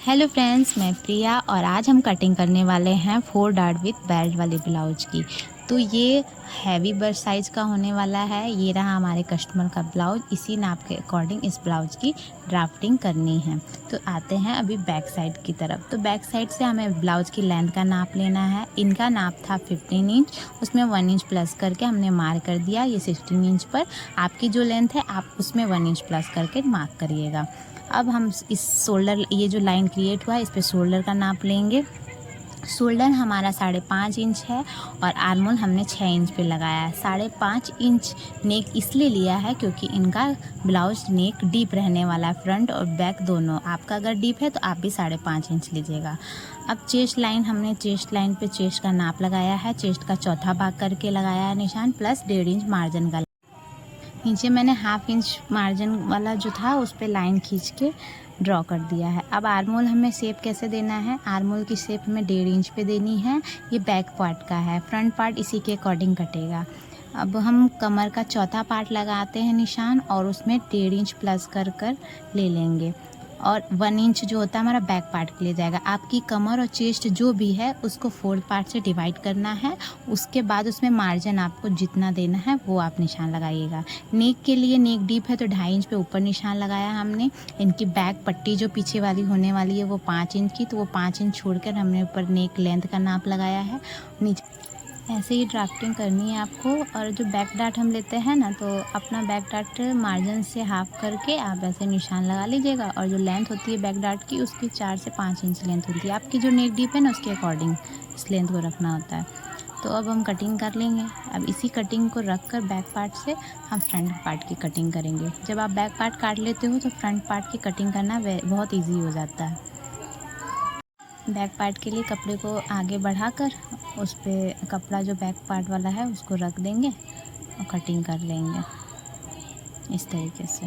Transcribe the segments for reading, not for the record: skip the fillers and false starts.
Hello friends, मैं प्रिया और आज हम कटिंग करने वाले हैं 4 डार्ट विथ बेल्ट वाले ब्लाउज की। तो ये हैवी बस्ट साइज़ का होने वाला है। ये रहा हमारे कस्टमर का ब्लाउज। इसी नाप के अकॉर्डिंग इस ब्लाउज की ड्राफ्टिंग करनी है। तो आते हैं अभी बैक साइड की तरफ। तो बैक साइड से हमें ब्लाउज की लेंथ का नाप लेना है। इनका नाप था 15 इंच, उसमें 1 इंच प्लस करके हमने मार्क कर दिया। ये 16 इंच पर आपकी जो लेंथ है आप उसमें 1 इंच प्लस करके मार्क करिएगा। अब हम इस शोल्डर, ये जो लाइन क्रिएट हुआ है, इस पे शोल्डर का नाप लेंगे। शोल्डर हमारा 5.5 इंच है और आर्मोल हमने 6 इंच पे लगाया है। 5.5 इंच नेक इसलिए लिया है क्योंकि इनका ब्लाउज नेक डीप रहने वाला है, फ्रंट और बैक दोनों। आपका अगर डीप है तो आप भी 5.5 इंच लीजिएगा। अब चेस्ट लाइन, हमने चेस्ट लाइन पे चेस्ट का नाप लगाया है। चेस्ट का चौथा भाग करके लगाया है निशान, प्लस 1.5 इंच मार्जिन का। नीचे मैंने 1/2 इंच मार्जिन वाला जो था उस पर लाइन खींच के ड्रॉ कर दिया है। अब आर्मोल हमें शेप कैसे देना है, आर्मोल की शेप हमें 1.5 इंच पे देनी है। ये बैक पार्ट का है, फ्रंट पार्ट इसी के अकॉर्डिंग कटेगा। अब हम कमर का चौथा पार्ट लगाते हैं निशान और उसमें 1.5 इंच प्लस कर ले लेंगे और 1 इंच जो होता है हमारा बैक पार्ट के लिए जाएगा। आपकी कमर और चेस्ट जो भी है उसको 4 पार्ट से डिवाइड करना है। उसके बाद उसमें मार्जिन आपको जितना देना है वो आप निशान लगाइएगा। नेक के लिए, नेक डीप है तो 2.5 इंच पे ऊपर निशान लगाया हमने। इनकी बैक पट्टी जो पीछे वाली होने वाली है वो 5 इंच की, तो वो 5 इंच छोड़कर हमने ऊपर नेक लेंथ का नाप लगाया है। नीचे ऐसे ही ड्राफ्टिंग करनी है आपको। और जो बैक डार्ट हम लेते हैं ना, तो अपना बैक डार्ट मार्जिन से हाफ करके आप ऐसे निशान लगा लीजिएगा। और जो लेंथ होती है बैक डार्ट की, उसकी 4 से 5 इंच लेंथ होती है। आपकी जो नेक डीप है ना उसके अकॉर्डिंग इस लेंथ को रखना होता है। तो अब हम कटिंग कर लेंगे। अब इसी कटिंग को रख कर बैक पार्ट से हम फ्रंट पार्ट की कटिंग करेंगे। जब आप बैक पार्ट काट लेते हो तो फ्रंट पार्ट की कटिंग करना बहुत ईजी हो जाता है। बैक पार्ट के लिए कपड़े को आगे बढ़ाकर उस पे कपड़ा जो बैक पार्ट वाला है उसको रख देंगे और कटिंग कर लेंगे इस तरीके से।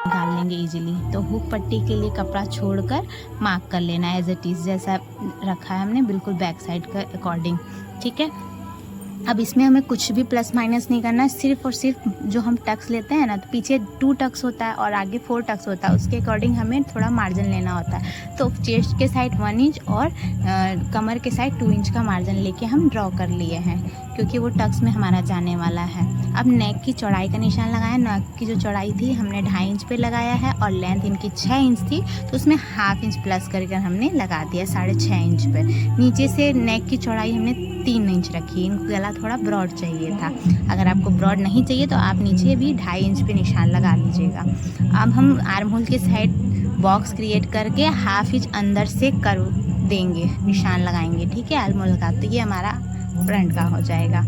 निकाल लेंगे इजीली। तो हुक पट्टी के लिए कपड़ा छोड़कर मार्क कर लेना है एज इट इज़, जैसा रखा है हमने बिल्कुल बैक साइड के अकॉर्डिंग। ठीक है। अब इसमें हमें कुछ भी प्लस माइनस नहीं करना है। सिर्फ और सिर्फ जो हम टक्स लेते हैं ना, तो पीछे 2 टक्स होता है और आगे 4 टक्स होता है, उसके अकॉर्डिंग हमें थोड़ा मार्जिन लेना होता है। तो चेस्ट के साइड 1 इंच और कमर के साइड 2 इंच का मार्जिन लेके हम ड्रॉ कर लिए हैं, क्योंकि वो टक्स में हमारा जाने वाला है। अब नेक की चौड़ाई का निशान लगाया। नेक की जो चौड़ाई थी हमने 2.5 इंच पे लगाया है और लेंथ इनकी 6 इंच थी, तो उसमें 1/2 इंच प्लस करके हमने लगा दिया 6.5 इंच पे। नीचे से नेक की चौड़ाई हमने 3 इंच रखी। इनको गला थोड़ा ब्रॉड चाहिए था। अगर आपको ब्रॉड नहीं चाहिए तो आप नीचे भी 2.5 इंच पे निशान लगा लीजिएगा। अब हम आर्म होल के साइड बॉक्स क्रिएट करके 1/2 इंच अंदर से कर देंगे, निशान लगाएंगे। ठीक है, आर्म होल का। तो ये हमारा फ्रंट का हो जाएगा।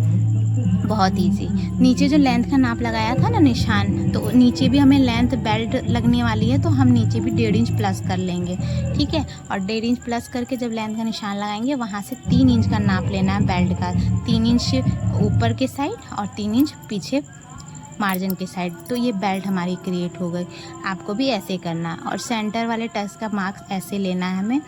बहुत इजी। नीचे जो लेंथ का नाप लगाया था ना निशान, तो नीचे भी हमें लेंथ बेल्ट लगने वाली है, तो हम नीचे भी 1.5 इंच प्लस कर लेंगे। ठीक है। और 1.5 इंच प्लस करके जब लेंथ का निशान लगाएंगे, वहाँ से 3 इंच का नाप लेना है बेल्ट का। 3 इंच ऊपर के साइड और 3 इंच पीछे मार्जिन के साइड। तो ये बेल्ट हमारी क्रिएट हो गई। आपको भी ऐसे करना। और सेंटर वाले टक्स का मार्क्स ऐसे लेना है हमें,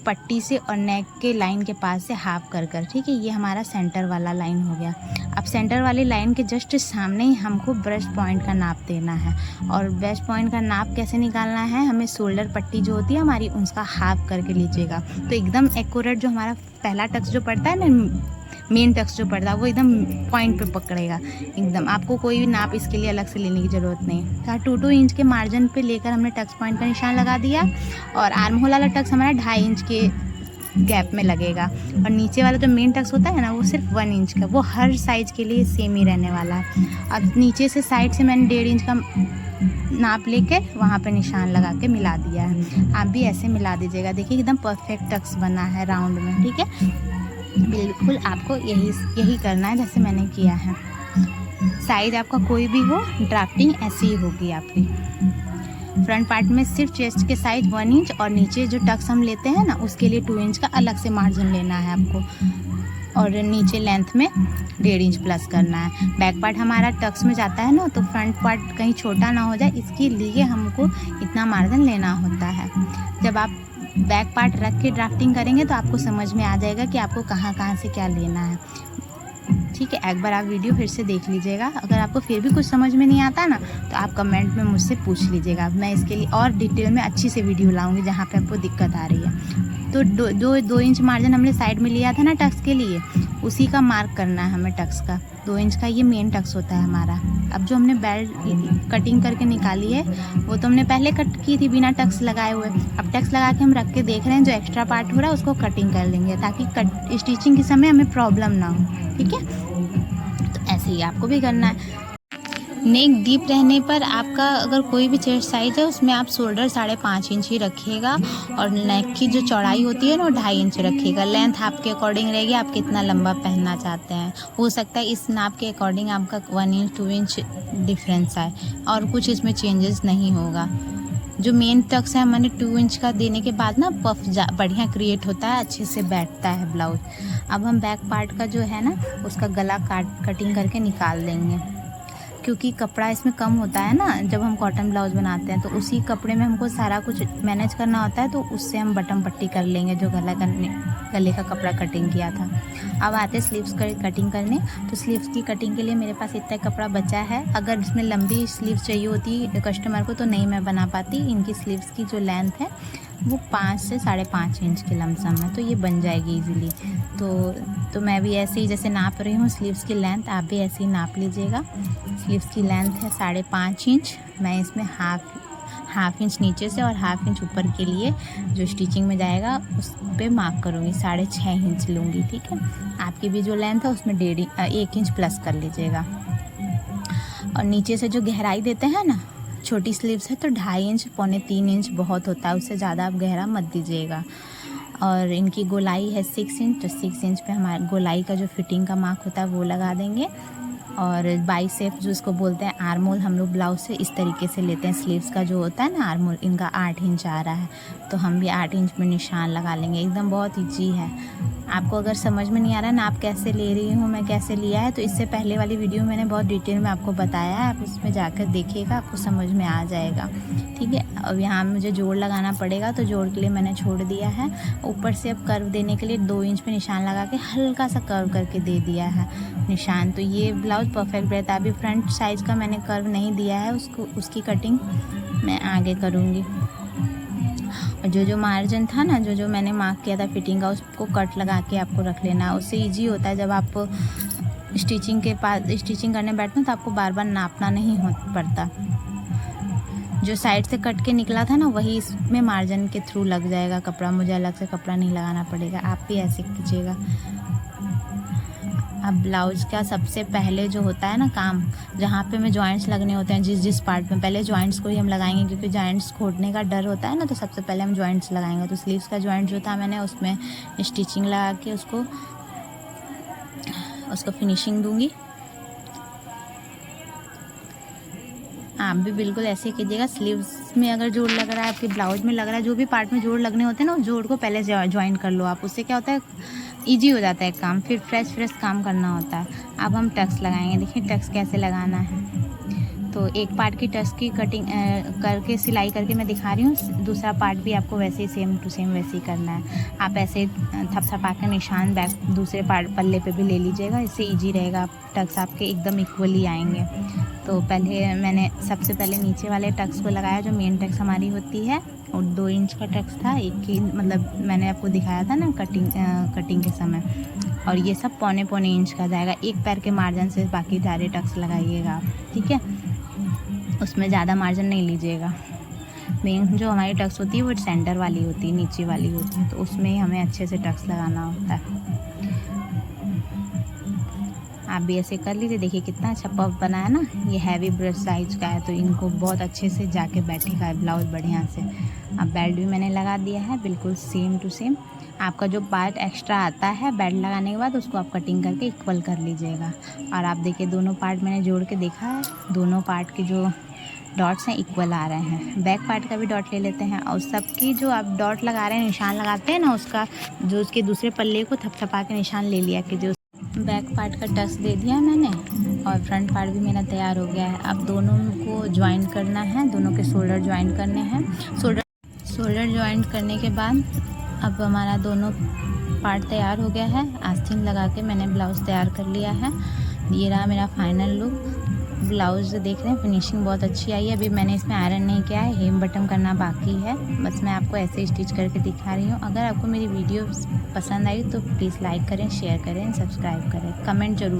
पट्टी से और नेक के लाइन के पास से हाफ कर। ठीक है, ये हमारा सेंटर वाला लाइन हो गया। अब सेंटर वाली लाइन के जस्ट सामने ही हमको ब्रेस्ट पॉइंट का नाप देना है। और ब्रेस्ट पॉइंट का नाप कैसे निकालना है, हमें शोल्डर पट्टी जो होती है हमारी उसका हाफ करके लीजिएगा। तो एकदम एक्यूरेट जो हमारा पहला टक्स जो पड़ता है ना, मेन टक्स जो पड़ता है, वो एकदम पॉइंट पे पकड़ेगा एकदम। आपको कोई भी नाप इसके लिए अलग से लेने की ज़रूरत नहीं। तो 2-2 इंच के मार्जिन पे लेकर हमने टक्स पॉइंट का निशान लगा दिया। और आर्म होल वाला टक्स हमारा 2.5 इंच के गैप में लगेगा। और नीचे वाला जो मेन टक्स होता है ना, वो सिर्फ 1 इंच का, वो हर साइज़ के लिए सेम ही रहने वाला है। अब नीचे से साइड से मैंने 1.5 इंच का नाप लेके वहाँ पे निशान लगा के मिला दिया है। आप भी ऐसे मिला दीजिएगा। देखिए एकदम परफेक्ट टक्स बना है राउंड में। ठीक है, बिल्कुल आपको यही करना है जैसे मैंने किया है। साइज आपका कोई भी हो, ड्राफ्टिंग ऐसी ही होगी आपकी। फ्रंट पार्ट में सिर्फ चेस्ट के साइज 1 इंच और नीचे जो टक्स हम लेते हैं ना, उसके लिए 2 इंच का अलग से मार्जिन लेना है आपको। और नीचे लेंथ में 1.5 इंच प्लस करना है। बैक पार्ट हमारा टक्स में जाता है ना, तो फ्रंट पार्ट कहीं छोटा ना हो जाए, इसके लिए हमको इतना मार्जिन लेना होता है। जब आप बैक पार्ट रख के ड्राफ्टिंग करेंगे तो आपको समझ में आ जाएगा कि आपको कहाँ कहाँ से क्या लेना है। ठीक है। एक बार आप वीडियो फिर से देख लीजिएगा। अगर आपको फिर भी कुछ समझ में नहीं आता ना तो आप कमेंट में मुझसे पूछ लीजिएगा। मैं इसके लिए और डिटेल में अच्छी से वीडियो लाऊंगी जहाँ पे आपको दिक्कत आ रही है। तो 2 इंच मार्जिन हमने साइड में लिया था ना टक्स के लिए, उसी का मार्क करना है हमें टक्स का। 2 इंच का ये मेन टक्स होता है हमारा। अब जो हमने बेल्ट कटिंग करके निकाली है वो तो हमने पहले कट की थी बिना टक्स लगाए हुए। अब टक्स लगा के हम रख के देख रहे हैं, जो एक्स्ट्रा पार्ट हो रहा है उसको कटिंग कर लेंगे ताकि स्टिचिंग के समय हमें प्रॉब्लम ना हो। ठीक है, तो ऐसे ही आपको भी करना है। नेक डीप रहने पर आपका अगर कोई भी चेस्ट साइज है उसमें आप शोल्डर 5.5 इंच ही रखिएगा और नेक की जो चौड़ाई होती है ना वो 2.5 इंच रखिएगा। लेंथ आपके अकॉर्डिंग रहेगी, आप कितना लंबा पहनना चाहते हैं। हो सकता है इस नाप के अकॉर्डिंग आपका 1 इंच 2 इंच डिफरेंस आए और कुछ इसमें चेंजेस नहीं होगा। जो मेन टक्स है मैंने 2 इंच का देने के बाद ना पफ बढ़िया क्रिएट होता है, अच्छे से बैठता है ब्लाउज। अब हम बैक पार्ट का जो है ना उसका गला कटिंग करके निकाल देंगे, क्योंकि कपड़ा इसमें कम होता है ना जब हम कॉटन ब्लाउज बनाते हैं, तो उसी कपड़े में हमको सारा कुछ मैनेज करना होता है। तो उससे हम बटन पट्टी कर लेंगे जो गले का कपड़ा कटिंग किया था। अब आते स्लीव्स कटिंग करने। तो स्लीव्स की कटिंग के लिए मेरे पास इतना कपड़ा बचा है। अगर इसमें लंबी स्लीव्स चाहिए होती कस्टमर को तो नहीं मैं बना पाती। इनकी स्लीव्स की जो लेंथ है वो 5 से 5.5 इंच के लमसम है, तो ये बन जाएगी इजीली। तो मैं भी ऐसे ही जैसे नाप रही हूँ स्लीव्स की लेंथ, आप भी ऐसे ही नाप लीजिएगा। स्लीव्स की लेंथ है 5.5 इंच। मैं इसमें हाफ इंच नीचे से और हाफ इंच ऊपर के लिए जो स्टिचिंग में जाएगा उस पे मार्क करूँगी, 6.5 इंच लूँगी। ठीक है, आपकी भी जो लेंथ है उसमें 1 इंच प्लस कर लीजिएगा। और नीचे से जो गहराई देते हैं ना, छोटी स्लीव्स है तो 2.5 इंच 2.25 इंच बहुत होता है, उससे ज़्यादा आप गहरा मत दीजिएगा। और इनकी गोलाई है 6 इंच, तो 6 इंच पे हमारे गोलाई का जो फिटिंग का मार्क होता है वो लगा देंगे। और बाइसेप जो इसको बोलते हैं, आर्म होल हम लोग ब्लाउज से इस तरीके से लेते हैं। स्लीव्स का जो होता है ना आर्म होल, इनका 8 इंच आ रहा है, तो हम भी 8 इंच में निशान लगा लेंगे। एकदम बहुत ईजी है। आपको अगर समझ में नहीं आ रहा ना आप कैसे ले रही हूँ, मैं कैसे लिया है, तो इससे पहले वाली वीडियो मैंने बहुत डिटेल में आपको बताया है, आप उसमें जाकर देखिएगा, आपको समझ में आ जाएगा। ठीक है, अब यहाँ मुझे जोड़ लगाना पड़ेगा, तो जोड़ के लिए मैंने छोड़ दिया है। ऊपर से अब कर्व देने के लिए 2 इंच पे निशान लगा के हल्का सा कर्व करके दे दिया है निशान, तो ये ब्लाउज परफेक्ट रहता है। अभी फ्रंट साइज़ का मैंने कर्व नहीं दिया है, उसकी कटिंग मैं आगे करूँगी। और जो मार्जिन था ना, जो मैंने मार्क किया था फिटिंग का, उसको कट लगा के आपको रख लेना है। उससे इजी होता है जब आप स्टिचिंग करने बैठते हैं तो आपको बार बार नापना नहीं पड़ता। जो साइड से कट के निकला था ना वही इसमें मार्जिन के थ्रू लग जाएगा कपड़ा, मुझे अलग से कपड़ा नहीं लगाना पड़ेगा। आप भी ऐसे कीजिएगा। अब ब्लाउज का सबसे पहले जो होता है ना काम, जहाँ पे में जॉइंट्स लगने होते हैं, जिस पार्ट में, पहले जॉइंट्स को ही हम लगाएंगे, क्योंकि जॉइंट्स खोदने का डर होता है ना, तो सबसे पहले हम जॉइंट्स लगाएंगे। तो स्लीव्स का जॉइंट जो था मैंने उसमें स्टिचिंग लगा के उसको फिनिशिंग दूंगी। आप भी बिल्कुल ऐसे कीजिएगा। स्लीव्स में अगर जोड़ लग रहा है, आपके ब्लाउज में लग रहा है, जो भी पार्ट में जोड़ लगने होते हैं ना, उस जोड़ को पहले ज्वाइन कर लो आप। उससे क्या होता है, ईजी हो जाता है काम, फिर फ्रेश काम करना होता है। अब हम टक्स लगाएंगे। देखिए टक्स कैसे लगाना है। तो एक पार्ट की टक्स की कटिंग करके सिलाई करके मैं दिखा रही हूँ, दूसरा पार्ट भी आपको वैसे ही सेम टू सेम वैसे ही करना है। आप ऐसे थपथपा के निशान बैक दूसरे पार्ट पल्ले पे भी ले लीजिएगा, इससे ईजी रहेगा। टक्स आपके एकदम इक्वली आएंगे। तो पहले मैंने सबसे पहले नीचे वाले टक्स को लगाया, जो मेन टक्स हमारी होती है, और 2 इंच का टक्स था। एक ही मतलब मैंने आपको दिखाया था ना कटिंग के समय। और ये सब 1.25 इंच का जाएगा। एक पैर के मार्जिन से बाकी सारे टक्स लगाइएगा आप। ठीक है, उसमें ज़्यादा मार्जिन नहीं लीजिएगा। मेन जो हमारी टक्स होती है वो सेंटर वाली होती है, नीचे वाली होती है, तो उसमें ही हमें अच्छे से टक्स लगाना होता है। आप भी ऐसे कर लीजिए। देखिए कितना अच्छा पफ बना है ना। ये हैवी ब्रश साइज का है, तो इनको बहुत अच्छे से जाके बैठेगा ब्लाउज बढ़िया से। अब बेल्ट भी मैंने लगा दिया है बिल्कुल सेम टू सेम। आपका जो पार्ट एक्स्ट्रा आता है बेल्ट लगाने के बाद, उसको आप कटिंग करके इक्वल कर लीजिएगा। और आप देखिए दोनों पार्ट मैंने जोड़ के देखा है, दोनों पार्ट के जो डॉट्स हैं इक्वल आ रहे हैं। बैक पार्ट का भी डॉट ले लेते हैं, और सबकी जो आप डॉट लगा रहे हैं, निशान लगाते हैं ना, उसका जो उसके दूसरे पल्ले को थपथपा के निशान ले लिया कि जो बैक पार्ट का टक्स दे दिया मैंने, और फ्रंट पार्ट भी मेरा तैयार हो गया है। अब दोनों को ज्वाइन करना है, दोनों के शोल्डर ज्वाइन करने हैं। शोल्डर ज्वाइन करने के बाद अब हमारा दोनों पार्ट तैयार हो गया है। आस्तीन लगा के मैंने ब्लाउज़ तैयार कर लिया है। ये रहा मेरा फाइनल लुक। ब्लाउज़ देख रहे हैं, फिनिशिंग बहुत अच्छी आई है। अभी मैंने इसमें आयरन नहीं किया है, हेम बटन करना बाकी है। बस मैं आपको ऐसे ही स्टिच करके दिखा रही हूँ। अगर आपको मेरी वीडियो पसंद आई तो प्लीज़ लाइक करें, शेयर करें, सब्सक्राइब करें, कमेंट ज़रूर